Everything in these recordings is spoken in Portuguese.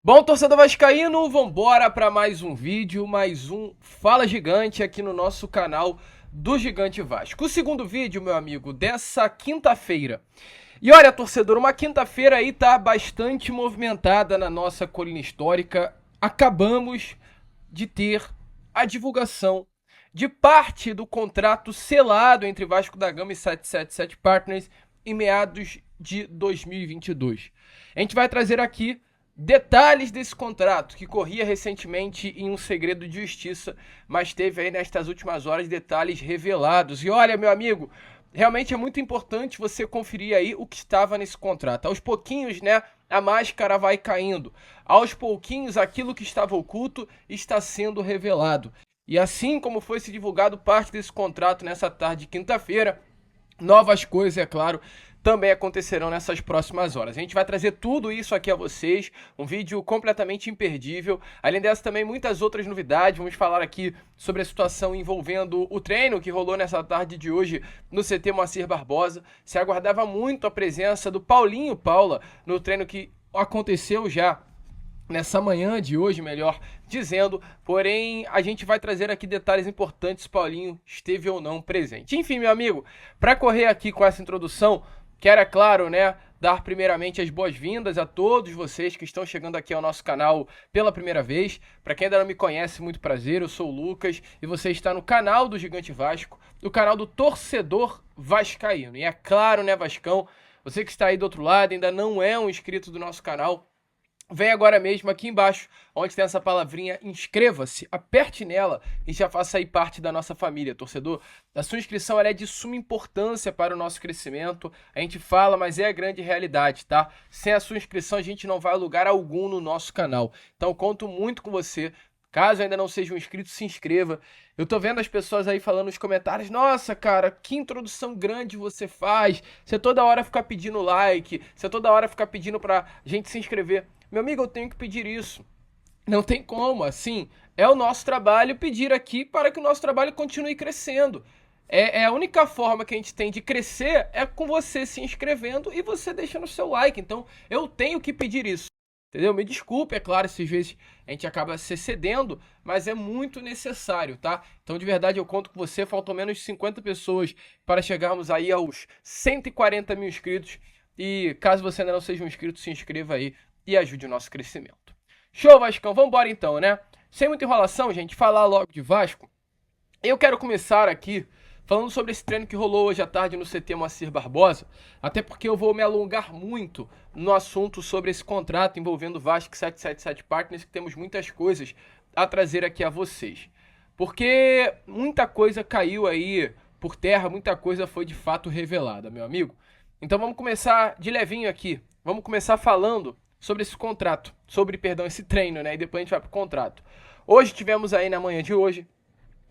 Bom, torcedor vascaíno, vambora para mais um vídeo, mais um Fala Gigante aqui no nosso canal do Gigante Vasco. O segundo vídeo, meu amigo, dessa quinta-feira. E olha, torcedor, uma quinta-feira aí tá bastante movimentada na nossa colina histórica. Acabamos de ter a divulgação de parte do contrato selado entre Vasco da Gama e 777 Partners em meados de 2022. A gente vai trazer aqui detalhes desse contrato, que corria recentemente em um segredo de justiça, mas teve aí nestas últimas horas detalhes revelados. E olha, meu amigo, realmente é muito importante você conferir aí o que estava nesse contrato. Aos pouquinhos, né, a máscara vai caindo. Aos pouquinhos, aquilo que estava oculto está sendo revelado. E assim como foi se divulgado parte desse contrato nessa tarde de quinta-feira, novas coisas, é claro, também acontecerão nessas próximas horas. A gente vai trazer tudo isso aqui a vocês, um vídeo completamente imperdível. Além dessa, também muitas outras novidades. Vamos falar aqui sobre a situação envolvendo o treino que rolou nessa tarde de hoje no CT Moacir Barbosa. Se aguardava muito a presença do Paulinho Paula no treino que aconteceu já nessa manhã de hoje, melhor dizendo, porém a gente vai trazer aqui detalhes importantes se Paulinho esteve ou não presente. Enfim, meu amigo, para correr aqui com essa introdução, quero, é claro, né, dar primeiramente as boas-vindas a todos vocês que estão chegando aqui ao nosso canal pela primeira vez. Para quem ainda não me conhece, muito prazer, eu sou o Lucas e você está no canal do Gigante Vasco, o canal do torcedor vascaíno. E é claro, né, Vascão, você que está aí do outro lado, ainda não é um inscrito do nosso canal, vem agora mesmo aqui embaixo, onde tem essa palavrinha inscreva-se, aperte nela e já faça aí parte da nossa família, torcedor. A sua inscrição ela é de suma importância para o nosso crescimento. A gente fala, mas é a grande realidade, tá? Sem a sua inscrição a gente não vai a lugar algum no nosso canal. Então conto muito com você. Caso ainda não seja um inscrito, se inscreva. Eu tô vendo as pessoas aí falando nos comentários: nossa, cara, que introdução grande você faz. Você toda hora fica pedindo like, você toda hora fica pedindo pra gente se inscrever. Meu amigo, eu tenho que pedir isso. Não tem como, assim, é o nosso trabalho pedir aqui para que o nosso trabalho continue crescendo. É a única forma que a gente tem de crescer é com você se inscrevendo e você deixando o seu like. Então, eu tenho que pedir isso. Entendeu? Me desculpe, é claro, se às vezes a gente acaba se excedendo, mas é muito necessário, tá? Então, de verdade, eu conto com você. Faltam menos de 50 pessoas para chegarmos aí aos 140 mil inscritos. E caso você ainda não seja um inscrito, se inscreva aí e ajude o nosso crescimento. Show, Vascão? Vambora então, né? Sem muita enrolação, gente, falar logo de Vasco. Eu quero começar aqui falando sobre esse treino que rolou hoje à tarde no CT Moacir Barbosa, até porque eu vou me alongar muito no assunto sobre esse contrato envolvendo Vasco 777 Partners, que temos muitas coisas a trazer aqui a vocês. Porque muita coisa caiu aí por terra, muita coisa foi de fato revelada, meu amigo. Então vamos começar de levinho aqui. Vamos começar falando sobre esse contrato, perdão, esse treino, né? E depois a gente vai pro contrato. Hoje tivemos aí na manhã de hoje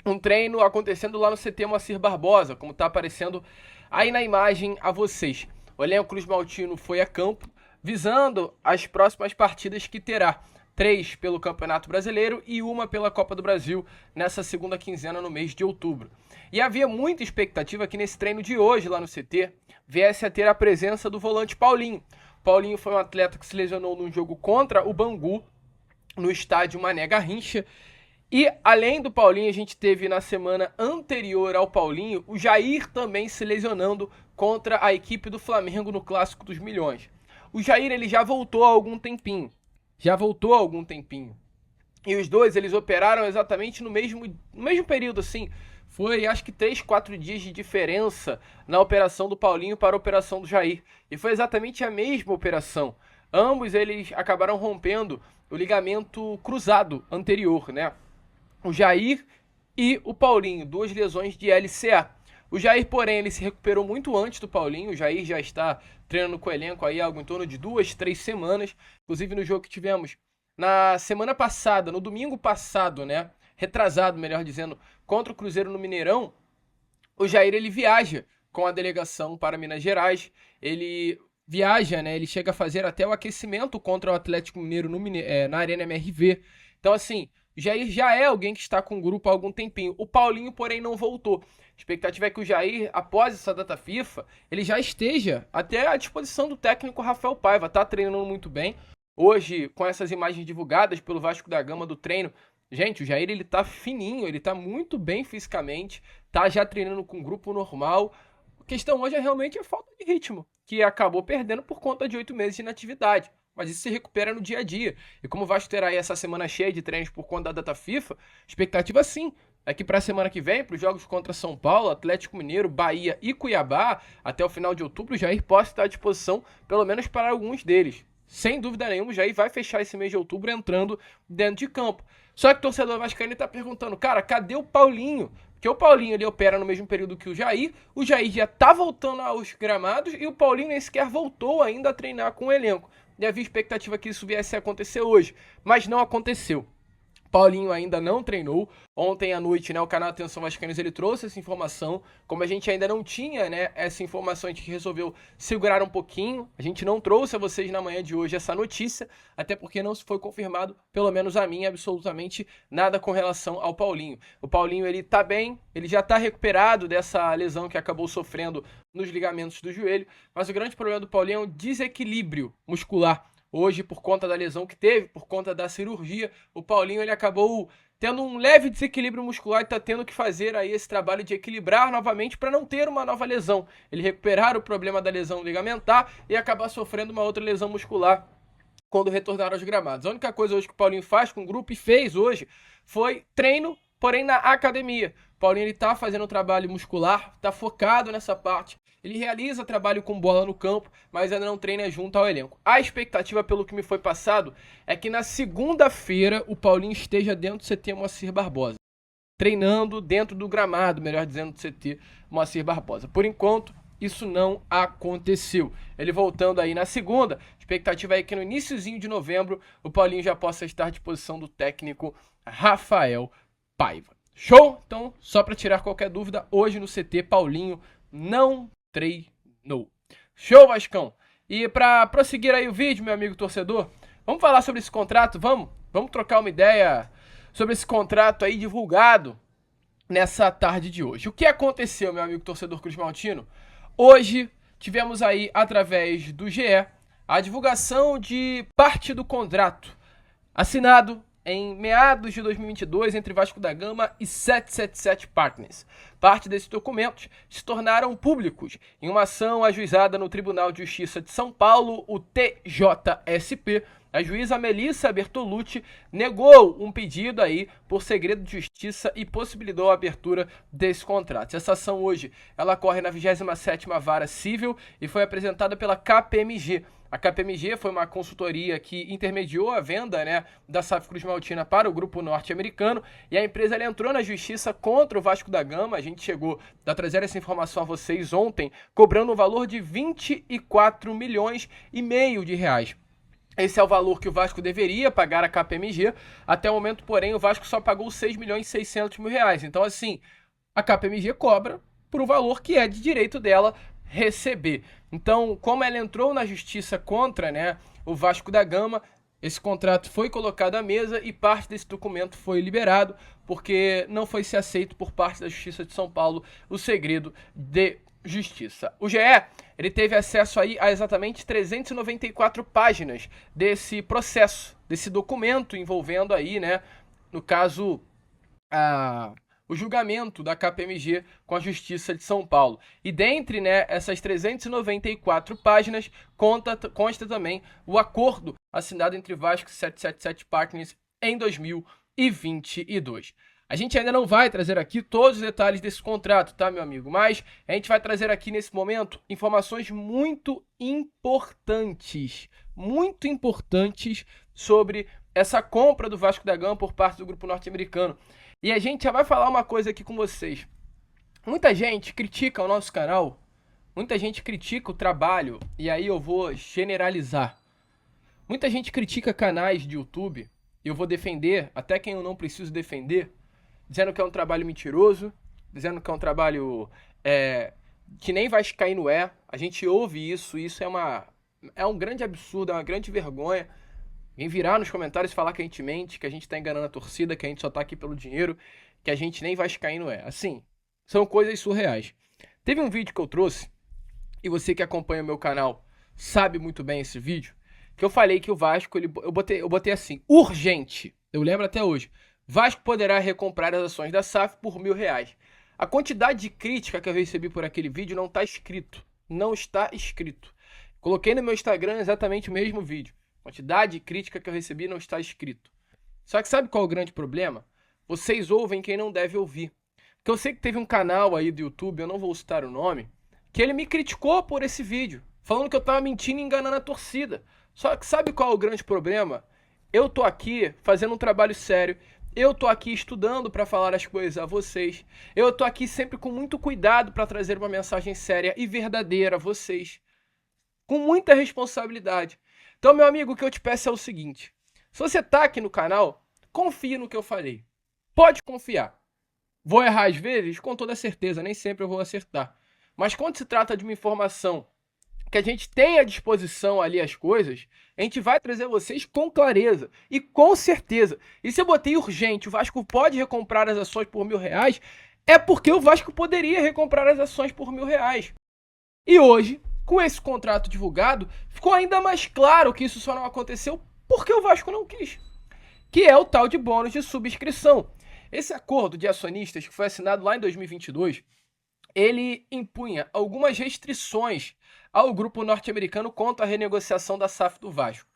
um treino acontecendo lá no CT Moacir Barbosa, como tá aparecendo aí na imagem a vocês. O elenco Cruz Maltino foi a campo, visando as próximas partidas que terá. 3 pelo Campeonato Brasileiro e uma pela Copa do Brasil nessa segunda quinzena no mês de outubro. E havia muita expectativa que nesse treino de hoje lá no CT viesse a ter a presença do volante Paulinho. Paulinho foi um atleta que se lesionou num jogo contra o Bangu, no estádio Mané Garrincha. E além do Paulinho, a gente teve na semana anterior ao Paulinho o Jair também se lesionando contra a equipe do Flamengo no Clássico dos Milhões. O Jair ele já voltou há algum tempinho. E os dois eles operaram exatamente no mesmo período, assim. Foi acho que 3, 4 dias de diferença na operação do Paulinho para a operação do Jair. E foi exatamente a mesma operação. Ambos eles acabaram rompendo o ligamento cruzado anterior, né? O Jair e o Paulinho, duas lesões de LCA. O Jair, porém, ele se recuperou muito antes do Paulinho. O Jair já está treinando com o elenco aí há algo em torno de 2, 3 semanas. Inclusive no jogo que tivemos na semana passada, no domingo passado, né? Retrasado, melhor dizendo, contra o Cruzeiro no Mineirão. O Jair, ele viaja com a delegação para Minas Gerais. Ele viaja, né? Ele chega a fazer até o aquecimento contra o Atlético Mineiro na Arena MRV. Então, assim, Jair já é alguém que está com o grupo há algum tempinho. O Paulinho, porém, não voltou. A expectativa é que o Jair, após essa data FIFA, ele já esteja até à disposição do técnico Rafael Paiva. Tá treinando muito bem. hoje, com essas imagens divulgadas pelo Vasco da Gama do treino, gente, o Jair ele tá fininho, ele tá muito bem fisicamente, tá já treinando com um grupo normal. A questão hoje é realmente a falta de ritmo, que acabou perdendo por conta de 8 meses de inatividade. Mas isso se recupera no dia a dia. E como o Vasco terá aí essa semana cheia de treinos por conta da data FIFA, expectativa sim é que para a semana que vem, para os jogos contra São Paulo, Atlético Mineiro, Bahia e Cuiabá, até o final de outubro, o Jair possa estar à disposição, pelo menos para alguns deles. Sem dúvida nenhuma, o Jair vai fechar esse mês de outubro entrando dentro de campo. Só que o torcedor vascaíno está perguntando, cara, cadê o Paulinho? Porque o Paulinho ele opera no mesmo período que o Jair já tá voltando aos gramados e o Paulinho nem sequer voltou ainda a treinar com o elenco. E havia expectativa que isso viesse a acontecer hoje, mas não aconteceu. Paulinho ainda não treinou. Ontem à noite, né, o canal Atenção Vascaínos, ele trouxe essa informação. Como a gente ainda não tinha, né, essa informação, a gente resolveu segurar um pouquinho. A gente não trouxe a vocês na manhã de hoje essa notícia, até porque não se foi confirmado, pelo menos a mim, absolutamente nada com relação ao Paulinho. O Paulinho, ele tá bem, ele já tá recuperado dessa lesão que acabou sofrendo nos ligamentos do joelho, mas o grande problema do Paulinho é o desequilíbrio muscular. Hoje, por conta da lesão que teve, por conta da cirurgia, o Paulinho ele acabou tendo um leve desequilíbrio muscular e está tendo que fazer aí esse trabalho de equilibrar novamente para não ter uma nova lesão. Ele recuperar o problema da lesão ligamentar e acabar sofrendo uma outra lesão muscular quando retornar aos gramados. A única coisa hoje que o Paulinho faz com o grupo e fez hoje foi treino, porém na academia. O Paulinho ele tá fazendo um trabalho muscular, tá focado nessa parte. Ele realiza trabalho com bola no campo, mas ainda não treina junto ao elenco. A expectativa, pelo que me foi passado, é que na segunda-feira o Paulinho esteja dentro do CT Moacir Barbosa. Treinando dentro do gramado, melhor dizendo, do CT Moacir Barbosa. Por enquanto, isso não aconteceu. Ele voltando aí na segunda, expectativa é que no iniciozinho de novembro o Paulinho já possa estar à disposição do técnico Rafael Paiva. Show? Então, só para tirar qualquer dúvida, hoje no CT Paulinho não treinou. Show, Vascão? E para prosseguir aí o vídeo, meu amigo torcedor, vamos falar sobre esse contrato? Vamos trocar uma ideia sobre esse contrato aí divulgado nessa tarde de hoje. O que aconteceu, meu amigo torcedor Cruz Maltino? Hoje tivemos aí, através do GE, a divulgação de parte do contrato assinado em meados de 2022 entre Vasco da Gama e 777 Partners. Parte desses documentos se tornaram públicos em uma ação ajuizada no Tribunal de Justiça de São Paulo, o TJSP. A juíza Melissa Bertolucci negou um pedido aí por segredo de justiça e possibilitou a abertura desse contrato. Essa ação hoje, ela ocorre na 27ª Vara Civil e foi apresentada pela KPMG. A KPMG foi uma consultoria que intermediou a venda, né, da SAF Cruz Maltina para o grupo norte-americano e a empresa ela entrou na justiça contra o Vasco da Gama. A gente chegou a trazer essa informação a vocês ontem, cobrando um valor de 24,5 milhões de reais. Esse é o valor que o Vasco deveria pagar à KPMG. Até o momento, porém, o Vasco só pagou 6,6 milhões reais. Então, assim, a KPMG cobra por um valor que é de direito dela receber. Então, como ela entrou na justiça contra, né, o Vasco da Gama, esse contrato foi colocado à mesa e parte desse documento foi liberado, porque não foi se aceito por parte da Justiça de São Paulo o segredo de justiça. O GE, ele teve acesso aí a exatamente 394 páginas desse processo, desse documento envolvendo aí, né, no caso, o julgamento da KPMG com a Justiça de São Paulo. E dentre, né, essas 394 páginas, consta também o acordo assinado entre Vasco e 777 Partners em 2022. A gente ainda não vai trazer aqui todos os detalhes desse contrato, tá, meu amigo? Mas a gente vai trazer aqui nesse momento informações muito importantes sobre essa compra do Vasco da Gama por parte do grupo norte-americano. E a gente já vai falar uma coisa aqui com vocês. Muita gente critica o nosso canal, muita gente critica o trabalho, e aí eu vou generalizar. Muita gente critica canais de YouTube, e eu vou defender até quem eu não preciso defender, dizendo que é um trabalho mentiroso, dizendo que é um trabalho que nem vascaíno é. A gente ouve isso é um grande absurdo, é uma grande vergonha. Vem virar nos comentários e falar que a gente mente, que a gente tá enganando a torcida, que a gente só tá aqui pelo dinheiro, que a gente nem vascaíno é. Assim, são coisas surreais. Teve um vídeo que eu trouxe, e você que acompanha o meu canal sabe muito bem esse vídeo. que eu falei que o Vasco, eu botei assim, urgente, eu lembro até hoje, Vasco poderá recomprar as ações da SAF por R$ 1.000. A quantidade de crítica que eu recebi por aquele vídeo não está escrito. Não está escrito. Coloquei no meu Instagram exatamente o mesmo vídeo. A quantidade de crítica que eu recebi não está escrito. Só que sabe qual é o grande problema? Vocês ouvem quem não deve ouvir. Porque eu sei que teve um canal aí do YouTube, eu não vou citar o nome, que ele me criticou por esse vídeo, falando que eu tava mentindo e enganando a torcida. Só que sabe qual é o grande problema? Eu tô aqui fazendo um trabalho sério, eu tô aqui estudando para falar as coisas a vocês, eu tô aqui sempre com muito cuidado para trazer uma mensagem séria e verdadeira a vocês, com muita responsabilidade. Então, meu amigo, o que eu te peço é o seguinte, se você tá aqui no canal, confie no que eu falei. Pode confiar. Vou errar às vezes? Com toda certeza, nem sempre eu vou acertar. Mas quando se trata de uma informação que a gente tem à disposição ali as coisas, a gente vai trazer a vocês com clareza e com certeza. E se eu botei urgente, o Vasco pode recomprar as ações por R$ 1.000, é porque o Vasco poderia recomprar as ações por R$ 1.000. E hoje, com esse contrato divulgado, ficou ainda mais claro que isso só não aconteceu porque o Vasco não quis. Que é o tal de bônus de subscrição. Esse acordo de acionistas que foi assinado lá em 2022, ele impunha algumas restrições ao grupo norte-americano quanto à renegociação da SAF do Vasco.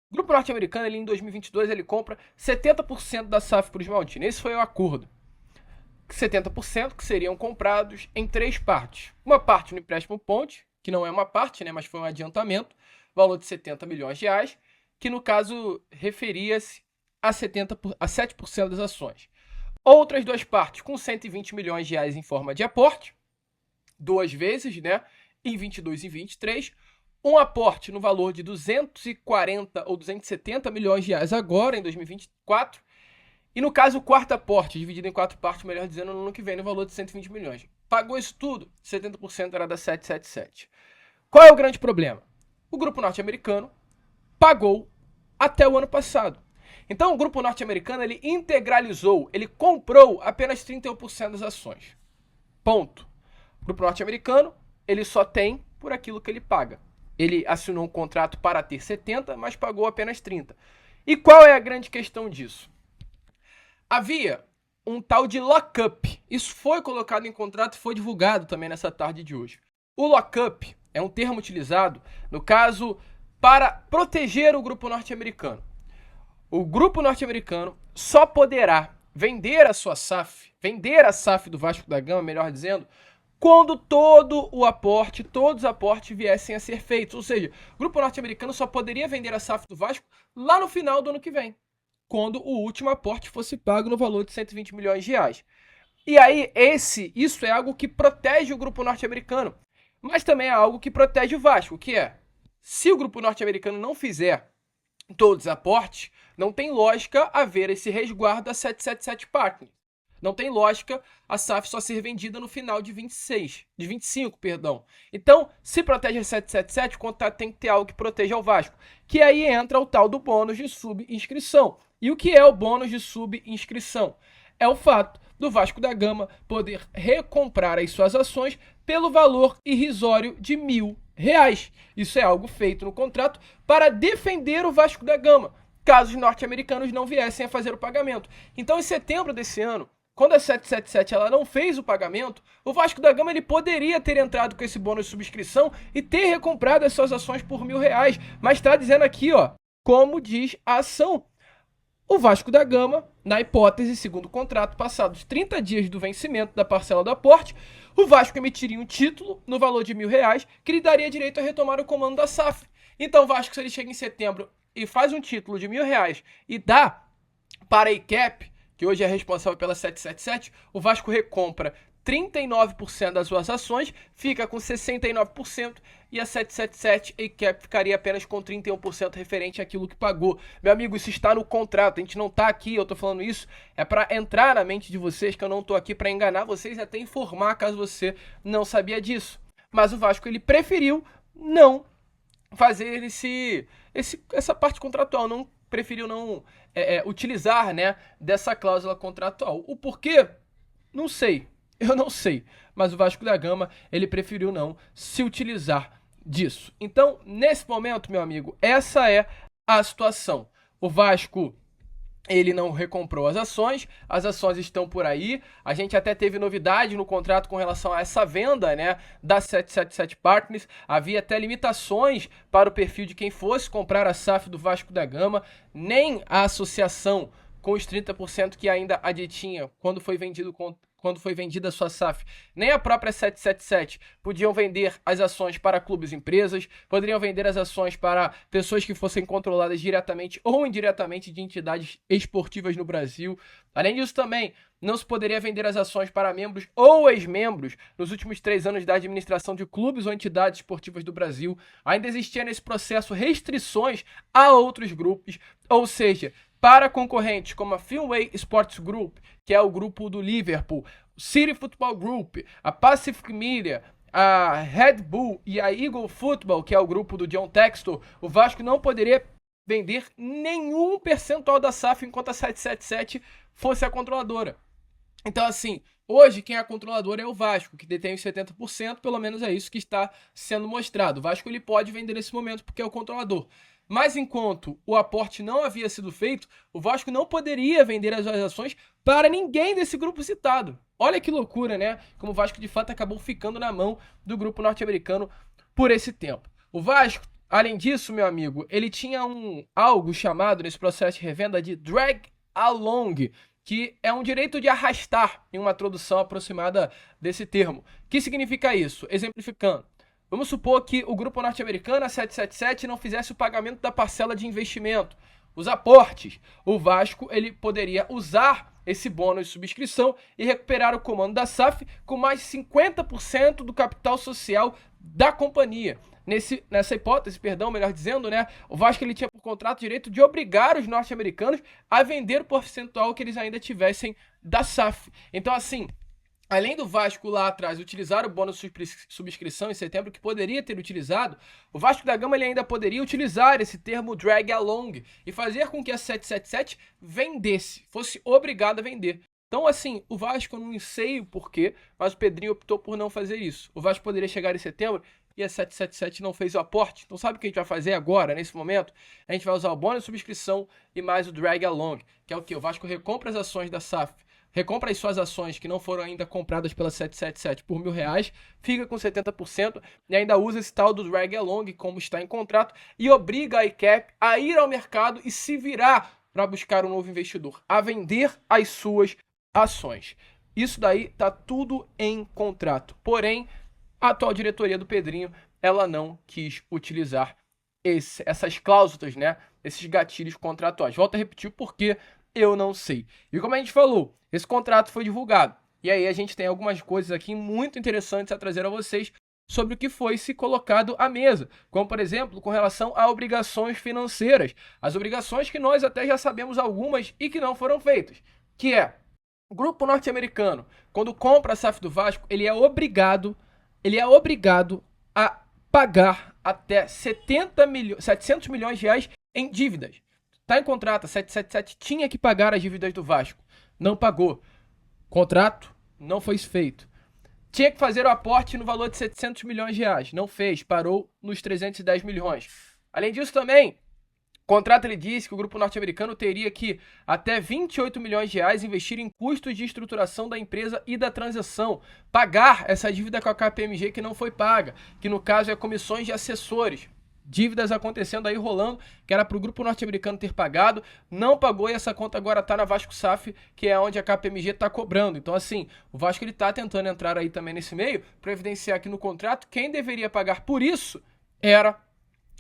O grupo norte-americano, em 2022, ele compra 70% da SAF para os Maltini. Esse foi o acordo. 70% que seriam comprados em 3 partes. Uma parte no empréstimo ponte, que não é uma parte, né, mas foi um adiantamento, valor de R$ 70 milhões, que no caso referia-se a 7% das ações. Outras 2 partes com R$ 120 milhões em forma de aporte, 2 vezes, né, em 22 e 23, um aporte no valor de 240 ou 270 milhões de reais agora, em 2024, e no caso o quarto aporte, dividido em 4 partes, melhor dizendo, no ano que vem, no valor de 120 milhões. Pagou isso tudo, 70% era da 777. Qual é o grande problema? O grupo norte-americano pagou até o ano passado. Então o grupo norte-americano, ele integralizou, ele comprou apenas 31% das ações. Ponto. O grupo norte-americano, ele só tem por aquilo que ele paga. Ele assinou um contrato para ter 70, mas pagou apenas 30. E qual é a grande questão disso? Havia um tal de lockup. Isso foi colocado em contrato e foi divulgado também nessa tarde de hoje. O lockup é um termo utilizado, no caso, para proteger o grupo norte-americano. O grupo norte-americano só poderá vender a sua SAF, vender a SAF do Vasco da Gama, melhor dizendo, quando todos os aportes viessem a ser feitos. Ou seja, o grupo norte-americano só poderia vender a SAF do Vasco lá no final do ano que vem, quando o último aporte fosse pago no valor de 120 milhões de reais. E aí, isso é algo que protege o grupo norte-americano, mas também é algo que protege o Vasco, que é, se o grupo norte-americano não fizer todos os aportes, não tem lógica haver esse resguardo da 777 Partners. Não tem lógica a SAF só ser vendida no final de 25, perdão. Então, se protege a 777, o contrato tem que ter algo que proteja o Vasco. Que aí entra o tal do bônus de subinscrição. E o que é o bônus de subinscrição? É o fato do Vasco da Gama poder recomprar as suas ações pelo valor irrisório de R$ 1.000. Isso é algo feito no contrato para defender o Vasco da Gama, caso os norte-americanos não viessem a fazer o pagamento. Então, em setembro desse ano, quando a 777 ela não fez o pagamento, o Vasco da Gama ele poderia ter entrado com esse bônus de subscrição e ter recomprado as suas ações por R$ 1.000. Mas está dizendo aqui, ó, como diz a ação. O Vasco da Gama, na hipótese, segundo o contrato, passados 30 dias do vencimento da parcela do aporte, o Vasco emitiria um título no valor de R$ 1.000 que lhe daria direito a retomar o comando da SAF. Então o Vasco, se ele chega em setembro e faz um título de R$ 1.000 e dá para a ICAP, que hoje é responsável pela 777, o Vasco recompra 39% das suas ações, fica com 69% e a 777 ICAP ficaria apenas com 31% referente àquilo que pagou. Meu amigo, isso está no contrato, a gente não está aqui, eu estou falando isso, é para entrar na mente de vocês, que eu não estou aqui para enganar vocês e até informar caso você não sabia disso. Mas o Vasco, ele preferiu não fazer essa parte contratual, preferiu não utilizar, né, dessa cláusula contratual. O porquê? Não sei. Eu não sei, mas o Vasco da Gama, ele preferiu não se utilizar disso. Então, nesse momento, meu amigo, essa é a situação. O Vasco, ele não recomprou as ações estão por aí. A gente até teve novidade no contrato com relação a essa venda, né, da 777 Partners. Havia até limitações para o perfil de quem fosse comprar a SAF do Vasco da Gama. Nem a associação com os 30% que ainda a detinha quando foi vendida a sua SAF, nem a própria 777 podiam vender as ações para clubes e empresas, poderiam vender as ações para pessoas que fossem controladas diretamente ou indiretamente de entidades esportivas no Brasil. Além disso, também não se poderia vender as ações para membros ou ex-membros nos últimos 3 anos da administração de clubes ou entidades esportivas do Brasil. Ainda existia nesse processo restrições a outros grupos, ou seja, para concorrentes como a Fenway Sports Group, que é o grupo do Liverpool, o City Football Group, a Pacific Media, a Red Bull e a Eagle Football, que é o grupo do John Textor, o Vasco não poderia vender nenhum percentual da SAF enquanto a 777 fosse a controladora. Então, assim, hoje quem é a controladora é o Vasco, que detém os 70%, pelo menos é isso que está sendo mostrado. O Vasco ele pode vender nesse momento porque é o controlador. Mas enquanto o aporte não havia sido feito, o Vasco não poderia vender as ações para ninguém desse grupo citado. Olha que loucura, né? Como o Vasco de fato acabou ficando na mão do grupo norte-americano por esse tempo. O Vasco, além disso, meu amigo, ele tinha algo chamado nesse processo de revenda de drag along, que é um direito de arrastar, em uma tradução aproximada desse termo. O que significa isso? Exemplificando. Vamos supor que o grupo norte-americano, a 777, não fizesse o pagamento da parcela de investimento, os aportes. O Vasco ele poderia usar esse bônus de subscrição e recuperar o comando da SAF com mais 50% do capital social da companhia. Nessa hipótese, melhor dizendo, né, o Vasco ele tinha por contrato o direito de obrigar os norte-americanos a vender o percentual que eles ainda tivessem da SAF. Então, assim, além do Vasco lá atrás utilizar o bônus de subscrição em setembro, que poderia ter utilizado, o Vasco da Gama ele ainda poderia utilizar esse termo drag along e fazer com que a 777 vendesse, fosse obrigado a vender. Então, assim, o Vasco, eu não sei o porquê, mas o Pedrinho optou por não fazer isso. O Vasco poderia chegar em setembro e a 777 não fez o aporte. Então, sabe o que a gente vai fazer agora, nesse momento? A gente vai usar o bônus de subscrição e mais o drag along, que é o quê? O Vasco recompra as ações da SAF, recompra as suas ações que não foram ainda compradas pela 777 por R$1.000, fica com 70% e ainda usa esse tal do drag along, como está em contrato, e obriga a ICAP a ir ao mercado e se virar para buscar um novo investidor, a vender as suas ações. Isso daí tá tudo em contrato. Porém, a atual diretoria do Pedrinho, ela não quis utilizar essas cláusulas, né? Esses gatilhos contratuais. Volto a repetir o porquê, eu não sei. E como a gente falou, esse contrato foi divulgado. E aí a gente tem algumas coisas aqui muito interessantes a trazer a vocês sobre o que foi se colocado à mesa. Como, por exemplo, com relação a obrigações financeiras. As obrigações que nós até já sabemos algumas e que não foram feitas. Que é, o grupo norte-americano, quando compra a SAF do Vasco, ele é obrigado a pagar até 700 milhões de reais em dívidas. Está em contrato, a 777 tinha que pagar as dívidas do Vasco. Não pagou. Contrato não foi feito. Tinha que fazer o aporte no valor de 700 milhões de reais. Não fez, parou nos 310 milhões. Além disso também, o contrato ele disse que o grupo norte-americano teria que até 28 milhões de reais investir em custos de estruturação da empresa e da transação, pagar essa dívida com a KPMG que não foi paga, que no caso é comissões de assessores. Dívidas acontecendo aí, rolando, que era para o grupo norte-americano ter pagado, não pagou e essa conta agora está na Vasco SAF, que é onde a KPMG está cobrando. Então, assim, o Vasco ele está tentando entrar aí também nesse meio para evidenciar que no contrato quem deveria pagar por isso era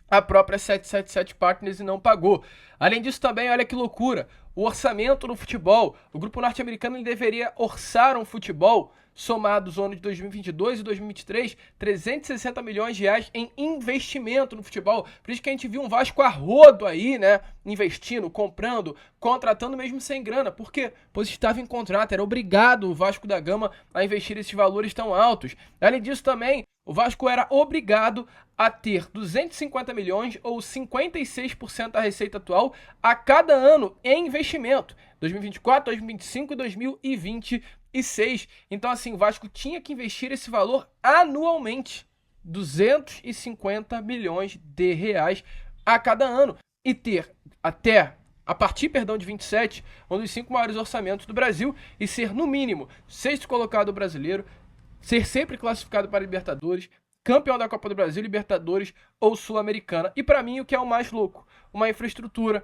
a própria 777 Partners e não pagou. Além disso também, olha que loucura, o orçamento no futebol. O grupo norte-americano ele deveria orçar um futebol somados no ano de 2022 e 2023, 360 milhões de reais em investimento no futebol. Por isso que a gente viu um Vasco a rodo aí, né? Investindo, comprando, contratando mesmo sem grana. Por quê? Pois estava em contrato, era obrigado o Vasco da Gama a investir esses valores tão altos. Além disso também, o Vasco era obrigado a ter 250 milhões ou 56% da receita atual a cada ano em investimento. 2024, 2025 e 2026. Então, assim, o Vasco tinha que investir esse valor anualmente. 250 milhões de reais a cada ano e ter a partir de 27, um dos 5 maiores orçamentos do Brasil e ser, no mínimo, sexto colocado brasileiro, ser sempre classificado para Libertadores, campeão da Copa do Brasil, Libertadores ou Sul-Americana. E para mim, o que é o mais louco, uma infraestrutura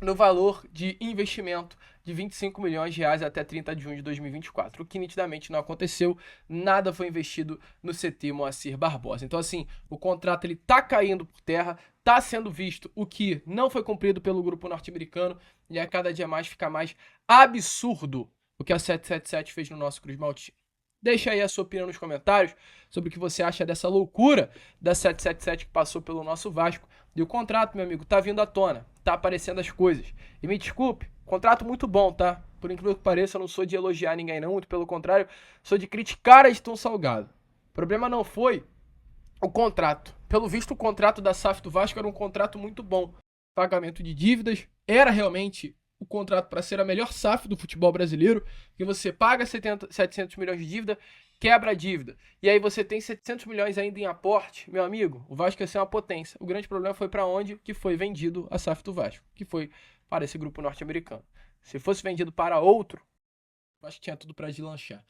no valor de investimento de 25 milhões de reais até 30 de junho de 2024, o que nitidamente não aconteceu, nada foi investido no CT Moacir Barbosa. Então assim, o contrato ele tá caindo por terra, tá sendo visto o que não foi cumprido pelo grupo norte-americano e a cada dia mais fica mais absurdo o que a 777 fez no nosso Cruz Maltino. Deixa aí a sua opinião nos comentários sobre o que você acha dessa loucura da 777 que passou pelo nosso Vasco. E o contrato, meu amigo, tá vindo à tona, tá aparecendo as coisas. E me desculpe, contrato muito bom, tá? Por incrível que pareça, eu não sou de elogiar ninguém não, muito pelo contrário, sou de criticar a Edson Salgado. O problema não foi o contrato. Pelo visto, o contrato da SAF do Vasco era um contrato muito bom. Pagamento de dívidas, era realmente o contrato para ser a melhor SAF do futebol brasileiro, que você paga 700 milhões de dívida, quebra a dívida, e aí você tem 700 milhões ainda em aporte, meu amigo, o Vasco ia ser uma potência. O grande problema foi para onde que foi vendido a SAF do Vasco, que foi para esse grupo norte-americano. Se fosse vendido para outro, o Vasco tinha tudo para deslanchar.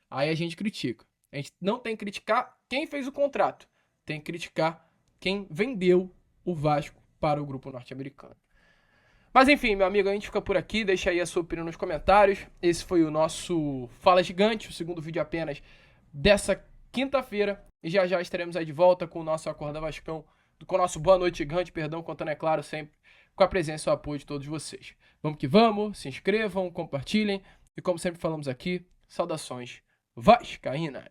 Aí a gente critica. A gente não tem que criticar quem fez o contrato, tem que criticar quem vendeu o Vasco para o grupo norte-americano. Mas enfim, meu amigo, a gente fica por aqui, deixa aí a sua opinião nos comentários. Esse foi o nosso Fala Gigante, o segundo vídeo apenas dessa quinta-feira. E já já estaremos aí de volta com o nosso Acorda Vascão, com o nosso Boa Noite Gigante, perdão, contando, é claro, sempre com a presença e o apoio de todos vocês. Vamos que vamos, se inscrevam, compartilhem e como sempre falamos aqui, saudações vascaínas.